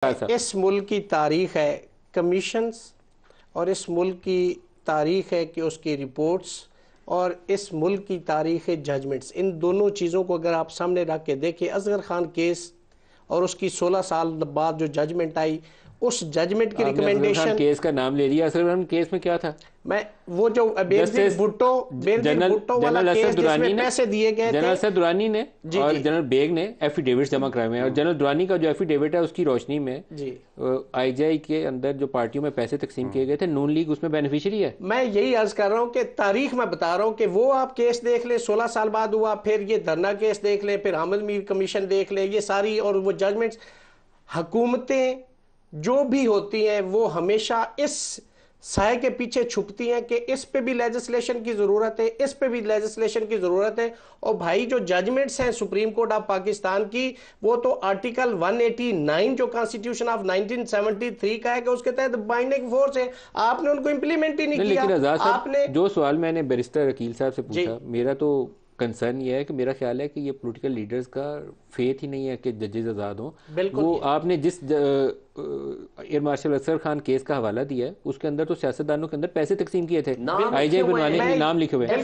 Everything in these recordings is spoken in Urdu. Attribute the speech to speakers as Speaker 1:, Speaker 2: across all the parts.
Speaker 1: اس ملک کی تاریخ ہے کمیشنز اور اس ملک کی تاریخ ہے کہ اس کی رپورٹس اور اس ملک کی تاریخ ہے ججمنٹس. ان دونوں چیزوں کو اگر آپ سامنے رکھ کے دیکھیں، اصغر خان کیس اور اس کی 16 سال بعد جو ججمنٹ آئی، اس ججمنٹ کی ریکمنڈیشن.
Speaker 2: اصغر خان کیس کا نام لے لیا. اصغر خان کیس میں کیا تھا؟
Speaker 1: میں وہ جو بینظیر بھٹو والا کیس جس میں پیسے دیے گئے تھے،
Speaker 2: جنرل اسد درانی نے اور جنرل بیگ نے ایفیڈیوٹ جمع کرائے ہیں، اور جنرل درانی کا جو ایفیڈیوٹ ہے اس کی روشنی میں آئی جے آئی کے اندر جو پارٹیوں میں پیسے تقسیم کیے گئے تھے، نون لیگ اس میں بینیفیشری ہے.
Speaker 1: میں یہی عرض کر رہا ہوں کہ تاریخ میں بتا رہا ہوں کہ وہ آپ کیس دیکھ لیں، 16 سال بعد ہوا، پھر یہ دھرنا کیس دیکھ لیں، پھر حامد میر کمیشن دیکھ لیں، یہ ساری اور وہ ججمنٹس. حکومتیں جو بھی ہوتی ہیں وہ ہمیشہ اس سائے کے پیچھے چھپتی ہیں کہ اس پہ بھی لیجسلیشن کی ضرورت ہے، اس پہ بھی لیجسلیشن کی ضرورت ہے. اور بھائی جو ججمنٹس ہیں سپریم کورٹ آف پاکستان کی، وہ تو آرٹیکل 189 جو کانسٹیٹیوشن آف 1973 کا ہے کہ اس کے تحت بائنڈنگ فورس ہے. آپ نے ان کو امپلیمنٹ ہی نہیں کیا.
Speaker 2: لیکن رضا صاحب، جو سوال میں نے بیرسٹر عقیل صاحب سے پوچھا، میرا تو کنسرن یہ ہے کہ میرا خیال ہے کہ یہ پولیٹیکل لیڈرز کا فیتھ ہی نہیں ہے کہ ججز آزاد ہوں. وہ آپ نے جس air marshal Asghar Khan case کا حوالہ دیا ہے، اس کے اندر تو سیاستدانوں کے اندر پیسے تقسیم کیے تھے، آئی جے بنوانے کے نام لکھے ہوئے ہیں،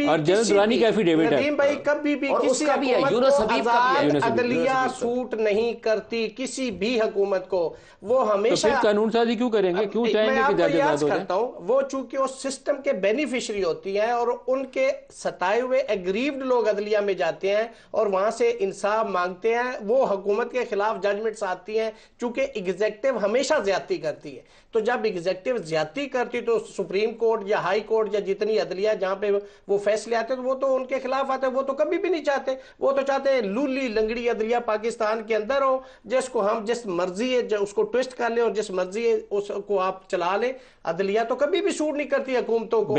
Speaker 2: اور جنرل درانی کا ایفیڈیوٹ ہے.
Speaker 1: بھائی کبھی بھی کسی حکومت کو آزاد عدلیہ سوٹ نہیں کرتی، کسی بھی حکومت کو. وہ ہمیشہ
Speaker 2: قانون سازی کیوں کریں گے؟ کیوں چاہیں گے کہ جج آزاد ہو جائیں؟
Speaker 1: وہ چونکہ اس سسٹم کے بینیفیشری ہوتی ہیں اور ان کے ستائے ہوئے ایگریوڈ لوگ عدلیہ میں جاتے ہیں اور وہاں سے انصاف مانگتے ہیں. وہ حکومت کے خلاف ججمنٹس آتی ہیں چونکہ ایگزیکٹو ہمیشہ زیادتی کرتی ہے. تو جب ایگزیکٹو زیادتی کرتی تو سپریم کورٹ یا ہائی کورٹ یا جتنی عدلیہ جہاں پہ وہ فیصلے آتے ہیں وہ تو ان کے خلاف آتے ہیں. وہ تو کبھی بھی نہیں چاہتے. وہ تو چاہتے ہیں لولی لنگڑی عدلیہ پاکستان کے اندر ہو، جس کو ہم جس مرضی ہے اس کو ٹویسٹ کر لیں اور جس مرضی ہے اس کو آپ چلا لیں. عدلیہ تو کبھی بھی سوٹ نہیں کرتی حکومتوں کو.